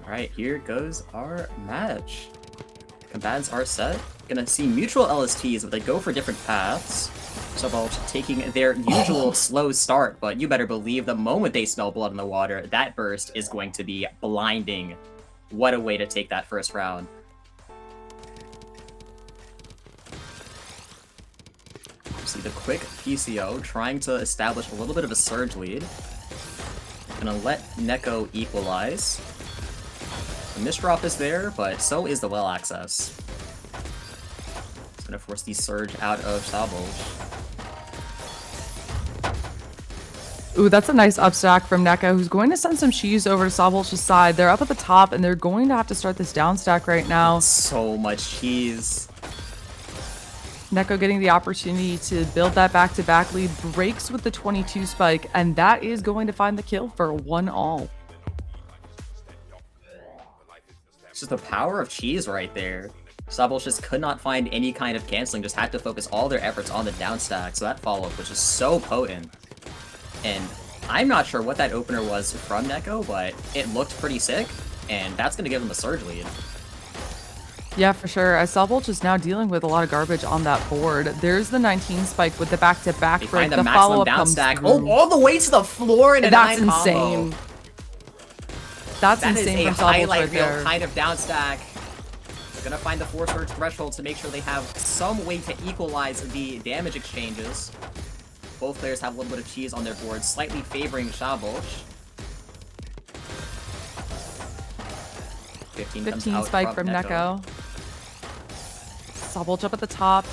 Alright, here goes our match. Combatants are set. Gonna see mutual LSTs, but they go for different paths. SZABOLCS taking their usual slow start, but you better believe the moment they smell blood in the water, that burst is going to be blinding. What a way to take that first round. See the quick PCO trying to establish a little bit of a surge lead. Gonna let Neko equalize. The misdrop is there, but so is the well access. It's gonna force the surge out of SZABOLCS. Ooh, that's a nice upstack from Neko, who's going to send some cheese over to SZABOLCS' side. They're up at the top, and they're going to have to start this down stack right now. So much cheese. Neko getting the opportunity to build that back-to-back lead, breaks with the 22 spike, and that is going to find the kill for 1-all. It's just the power of cheese right there. SZABOLCS just could not find any kind of canceling, just had to focus all their efforts on the down stack, so that follow-up was just so potent. And I'm not sure what that opener was from Neko, but it looked pretty sick, and that's going to give them a surge lead. Yeah, for sure. As SZABOLCS is now dealing with a lot of garbage on that board. There's the 19 spike with the back-to-back break. Find the maximum follow-up down comes stack. through. Oh, all the way to the floor in a That's 9 insane. combo. That's That is insane a from SZABOLCS highlight right reel there. kind of down stack. Gonna find the 4 surge threshold to make sure they have some way to equalize the damage exchanges. Both players have a little bit of cheese on their board, slightly favoring SZABOLCS. 15 spike from Neko. SZABOLCS up at the top.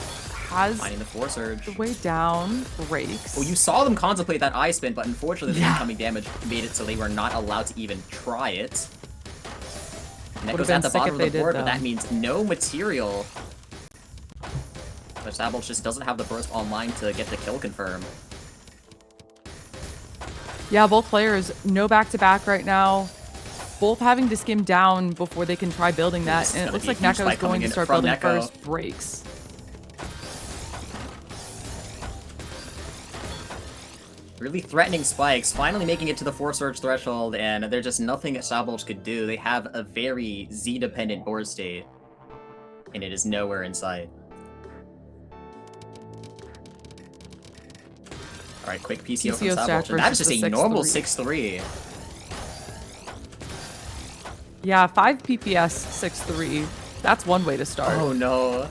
Has finding the 4 surge. the way down. Breaks. Oh, you saw them contemplate that eye spin, but unfortunately the incoming damage made it so they were not allowed to even try it. Neko's at the bottom of the board, but that means no material. But SZABOLCS just doesn't have the burst online to get the kill confirm. Yeah, both players, no back-to-back right now. Both having to skim down before they can try building that. And it looks like Neko is going to start building first. Breaks. Really threatening spikes, finally making it to the 4 surge threshold, and there's just nothing SZABOLCS could do. They have a very Z-dependent board state, and it is nowhere in sight. Alright, quick PCO from SZABOLCS, and that's just a normal 6-3. Yeah, 5 PPS, 6-3. That's one way to start. Oh no.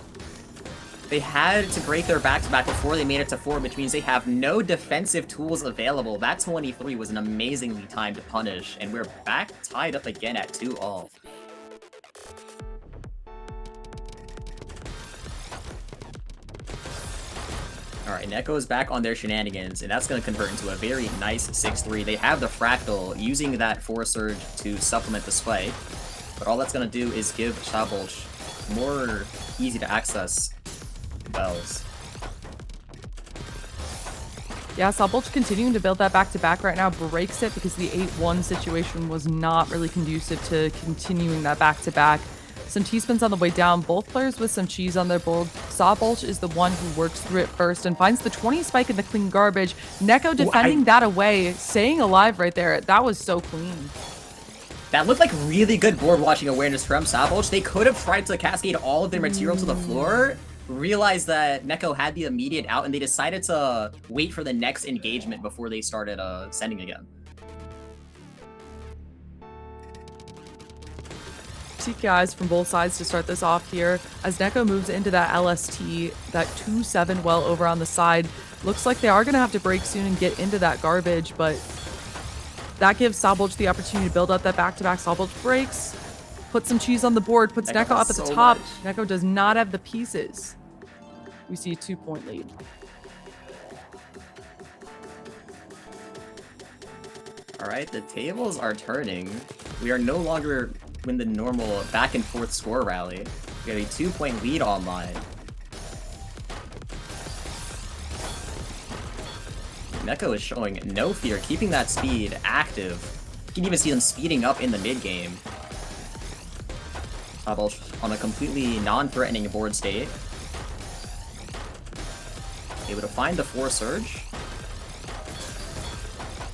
They had to break their back-to-back before they made it to 4, which means they have no defensive tools available. That 23 was an amazingly timed punish, and we're back tied up again at 2-all. Alright, Neko is back on their shenanigans, and that's going to convert into a very nice 6-3. They have the Fractal, using that 4 surge to supplement the spike, but all that's going to do is give SZABOLCS more easy to access bells. Yeah, SZABOLCS continuing to build that back-to-back right now, breaks it because the 8-1 situation was not really conducive to continuing that back-to-back. Some T-spins on the way down, both players with some cheese on their board. SZABOLCS is the one who works through it first and finds the 20 spike in the clean garbage. Neko defending that away, staying alive right there. That was so clean. That looked like really good board watching awareness from SZABOLCS. They could have tried to cascade all of their material to the floor, realized that Neko had the immediate out, and they decided to wait for the next engagement before they started sending again. TKIs from both sides to start this off here. As Neko moves into that LST, that 2-7 well over on the side. Looks like they are going to have to break soon and get into that garbage, but that gives SZABOLCS the opportunity to build up that back-to-back. SZABOLCS breaks, puts some cheese on the board, puts Neko up at the top. Neko does not have the pieces. We see a 2-point lead. Alright, the tables are turning. We are no longer in the normal back and forth score rally. We have a 2-point lead online. Neko is showing no fear, keeping that speed active. You can even see them speeding up in the mid-game. SZABOLCS on a completely non-threatening board state. Able to find the 4 surge.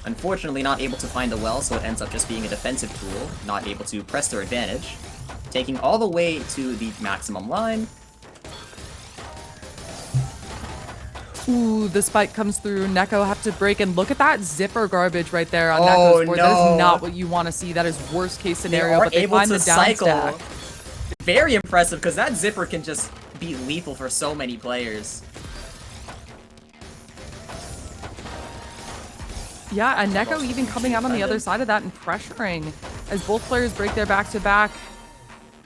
Unfortunately, not able to find the well, so it ends up just being a defensive tool, not able to press their advantage. Taking all the way to the maximum line. Ooh, the spike comes through. Neko have to break, and look at that zipper garbage right there on Oh, Neko's board. That no. is not what you want to see. That is worst case They scenario, are but they able find to the down cycle. stack. Very impressive, because that zipper can just be lethal for so many players. Yeah, and Neko even coming out on the other side of that and pressuring. As both players break their back-to-back,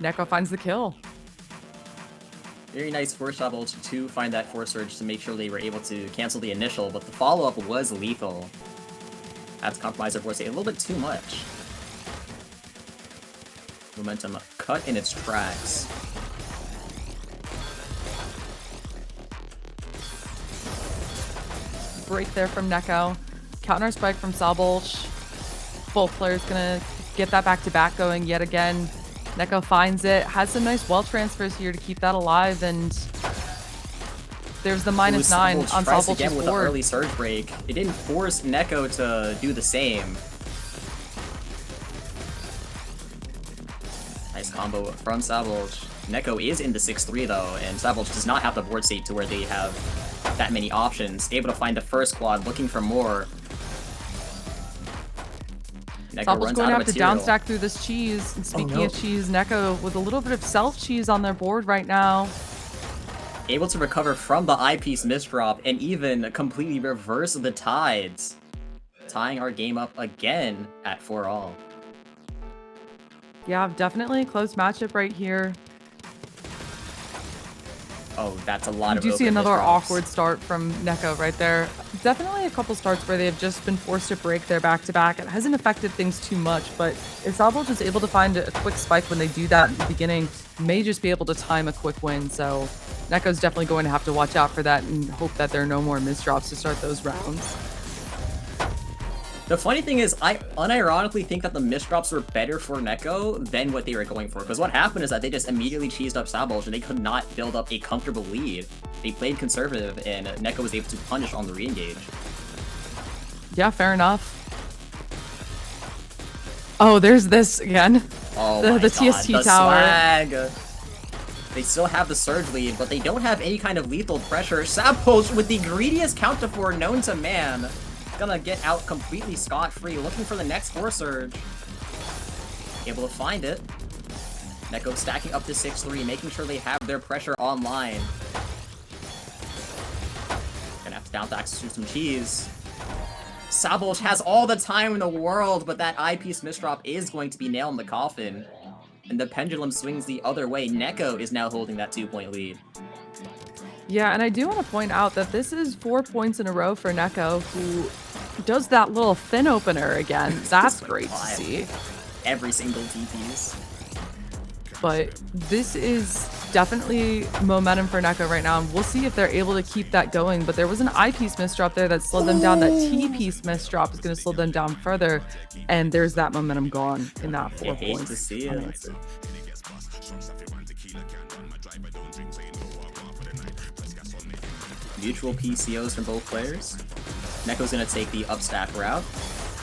Neko finds the kill. Very nice for SZABOLCS to find that force surge to make sure they were able to cancel the initial, but the follow-up was lethal. That's compromised their force rate a little bit too much. Momentum cut in its tracks. Break there from Neko. Counter spike from SZABOLCS. Both players gonna get that back-to-back going yet again. Neko finds it, has some nice well transfers here to keep that alive, and there's the -9 on tries to get SZABOLCS' with the board. early surge break. It didn't force Neko to do the same. Nice combo from SZABOLCS. Neko is in the 6-3 though, and SZABOLCS does not have the board state to where they have that many options. Able to find the first quad, looking for more. Neko SZABOLCS runs going to out have of to material. downstack through this cheese. And speaking no. of cheese, Neko with a little bit of self-cheese on their board right now. Able to recover from the eyepiece misdrop and even completely reverse the tides. Tying our game up again at 4-all. Yeah, definitely a close matchup right here. Oh, that's a lot You of do see open another misdrops. awkward start from Neko right there. Definitely a couple starts where they've just been forced to break their back-to-back. It hasn't affected things too much, but if SZABOLCS is able to find a quick spike when they do that at the beginning, may just be able to time a quick win. So Neko's definitely going to have to watch out for that and hope that there are no more misdrops to start those rounds. The funny thing is, I unironically think that the misdrops were better for Neko than what they were going for. Because what happened is that they just immediately cheesed up SZABOLCS and they could not build up a comfortable lead. They played conservative and Neko was able to punish on the re-engage. Yeah, fair enough. Oh, there's this again. Oh The my TST God, the tower. swag. They still have the surge lead, but they don't have any kind of lethal pressure. SZABOLCS with the greediest counter for known to man. Gonna get out completely scot-free, looking for the next force surge. Able to find it. Neko stacking up to 6-3, making sure they have their pressure online. Gonna have to down back to some cheese. SZABOLCS has all the time in the world, but that eyepiece misdrop is going to be nail in the coffin. And the pendulum swings the other way. Neko is now holding that 2-point lead. Yeah, and I do want to point out that this is 4 points in a row for Neko, who does that little fin opener again. That's great to see. Every single TPs. But this is definitely momentum for Neko right now, and we'll see if they're able to keep that going. But there was an I-piece misdrop there that slowed them down. That T-piece misdrop is going to slow them down further, and there's that momentum gone in that 4 hate points. to see it. unanswered. Mutual PCOs from both players. Neko's gonna take the upstack route.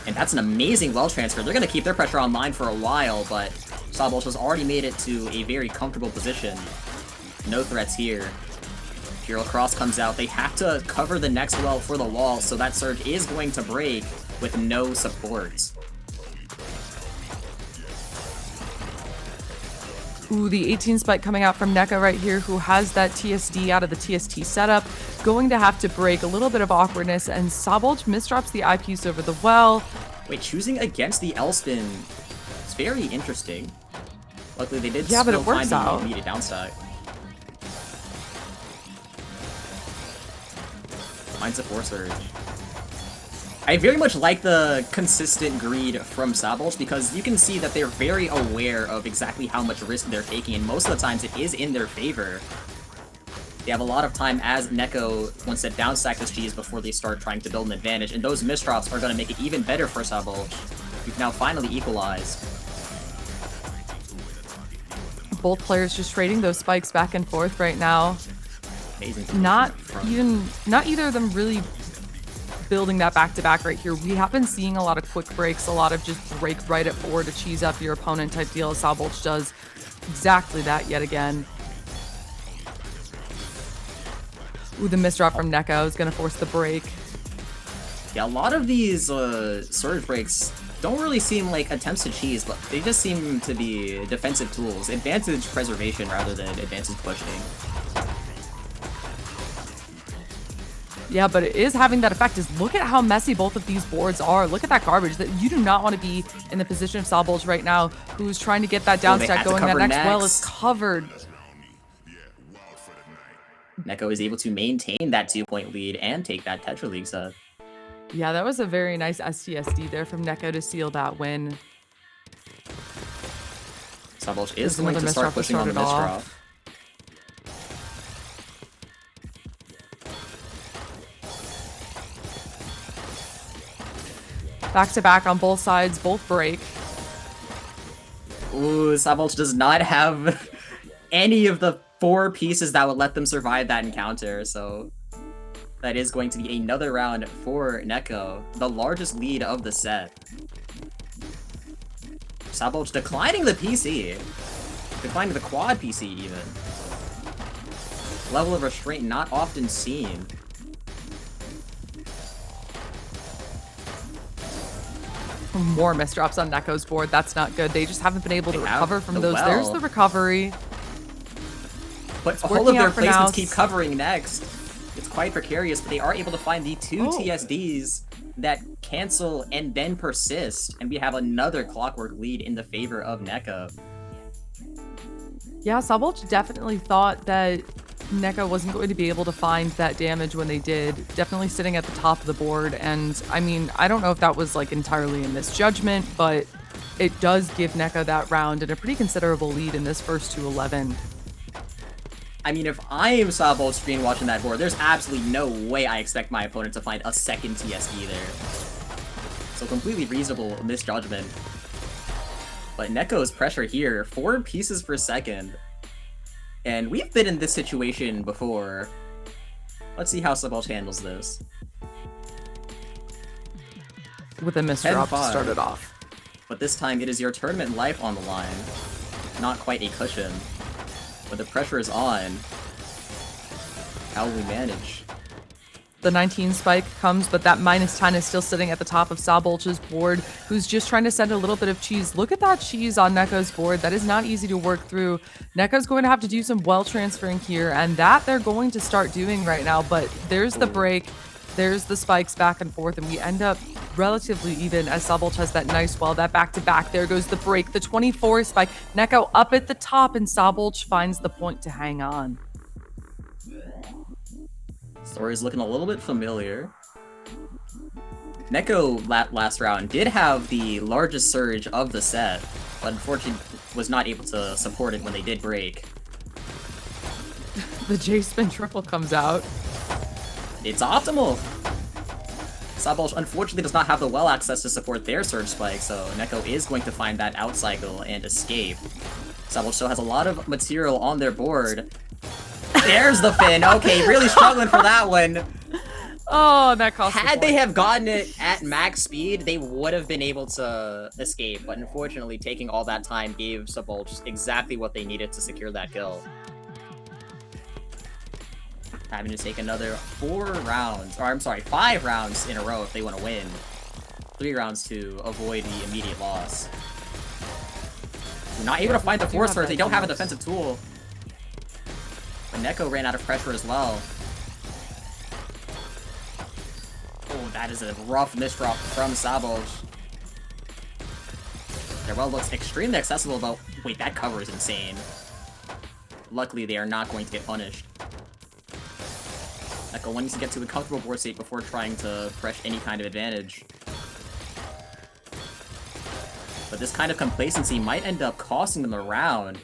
And that's an amazing well transfer. They're gonna keep their pressure online for a while, but SZABOLCS has already made it to a very comfortable position. No threats here. Imperial Cross comes out. They have to cover the next well for the wall, so that surge is going to break with no support. Ooh, the 18 spike coming out from Neko right here, who has that TSD out of the TST setup. Going to have to break a little bit of awkwardness, and SZABOLCS misdrops the eyepiece over the well. Wait, choosing against the L-spin. It's very interesting. Luckily, they did Yeah, but still it works find the out. immediate downside. Finds a force surge. I very much like the consistent greed from SZABOLCS because you can see that they're very aware of exactly how much risk they're taking, and most of the times it is in their favor. They have a lot of time as Neko wants to downstack this cheese before they start trying to build an advantage, and those misdrops are going to make it even better for SZABOLCS. We've now finally equalized. Both players just trading those spikes back and forth right now. Amazing. Not either of them really building that back-to-back right here. We have been seeing a lot of quick breaks, a lot of just break right at 4 to cheese up your opponent type deal. SZABOLCS does exactly that yet again. Ooh, the misdrop from Neko is going to force the break. Yeah, a lot of these surge breaks don't really seem like attempts to cheese, but they just seem to be defensive tools. Advantage preservation rather than advantage pushing. Yeah, but it is having that effect. Is look at how messy both of these boards are. Look at that garbage. That you do not want to be in the position of SZABOLCS right now, who's trying to get that down stack going. That next well is covered. Neko is able to maintain that 2-point lead and take that Tetra League set. Yeah, that was a very nice STSD there from Neko to seal that win. SZABOLCS is going to start pushing on the misdrop. Back to back on both sides, both break. Ooh, SZABOLCS does not have any of the 4 pieces that would let them survive that encounter, so that is going to be another round for Neko, the largest lead of the set. SZABOLCS declining the PC, declining the quad PC even. Level of restraint not often seen. More misdrops on Neko's board. That's not good. They just haven't been able to recover from those. There's the recovery. But all of their placements keep covering next. It's quite precarious, but they are able to find the 2 TSDs that cancel and then persist. And we have another clockwork lead in the favor of Neko. Yeah, SZABOLCS definitely thought that Neko wasn't going to be able to find that damage when they did. Definitely sitting at the top of the board. And I mean, I don't know if that was like entirely a misjudgment, but it does give Neko that round and a pretty considerable lead in this first 2-11. I mean, if I am SZABOLCS screen watching that board, there's absolutely no way I expect my opponent to find a second TSD there. So completely reasonable misjudgment. But Neko's pressure here, 4 pieces per second. And we've been in this situation before. Let's see how SZABOLCS handles this. With a misdrop to start it off. But this time it is your tournament life on the line. Not quite a cushion. But the pressure is on. How will we manage? The 19 spike comes, but that -10 is still sitting at the top of SZABOLCS's board, who's just trying to send a little bit of cheese. Look at that cheese on Neko's board. That is not easy to work through. Neko's going to have to do some well transferring here, and that they're going to start doing right now. But there's the break. There's the spikes back and forth, and we end up relatively even as SZABOLCS has that nice well, that back-to-back. There goes the break, the 24 spike. Neko up at the top, and SZABOLCS finds the point to hang on. Story is looking a little bit familiar. Neko last round did have the largest surge of the set, but unfortunately was not able to support it when they did break. The J-spin triple comes out. It's optimal! SZABOLCS unfortunately does not have the well access to support their surge spike, so Neko is going to find that out cycle and escape. SZABOLCS still has a lot of material on their board. There's the fin! Okay, really struggling for that one. Oh, that cost Had they have gotten it at max speed, they would have been able to escape, but unfortunately taking all that time gave SZABOLCS exactly what they needed to secure that kill. Having to take another 5 rounds in a row if they want to win. 3 rounds to avoid the immediate loss. They're not able to find the force first, they don't have a defensive tool. But Neko ran out of pressure as well. Oh, that is a rough misdrop from SZABOLCS. Their well looks extremely accessible, but wait, that cover is insane. Luckily, they are not going to get punished. Neko needs to get to a comfortable board state before trying to press any kind of advantage. But this kind of complacency might end up costing them a round.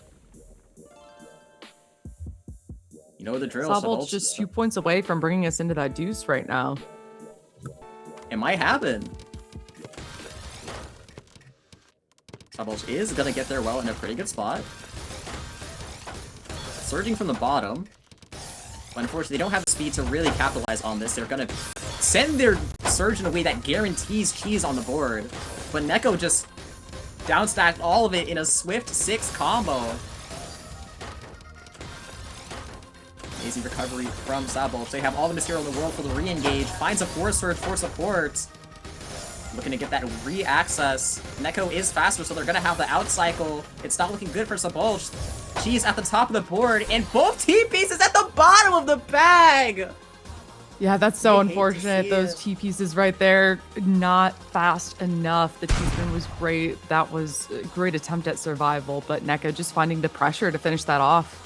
You know the drill. SZABOLCS just 2 points away from bringing us into that deuce right now. It might happen. SZABOLCS is gonna get there well in a pretty good spot. Surging from the bottom. But unfortunately, they don't have the speed to really capitalize on this. They're gonna send their Surge in a way that guarantees cheese on the board. But Neko just downstacked all of it in a swift 6 combo. Amazing recovery from SZABOLCS. They have all the material in the world for the re-engage. Finds a Force Surge for support. Looking to get that re-access. Neko is faster, so they're going to have the out-cycle. It's not looking good for SZABOLCS. Cheese at the top of the board, and both T-pieces at the bottom of the bag! Yeah, that's so I hate to unfortunate. see Those it. T-pieces right there, not fast enough. The T-spin was great. That was a great attempt at survival, but Neko just finding the pressure to finish that off.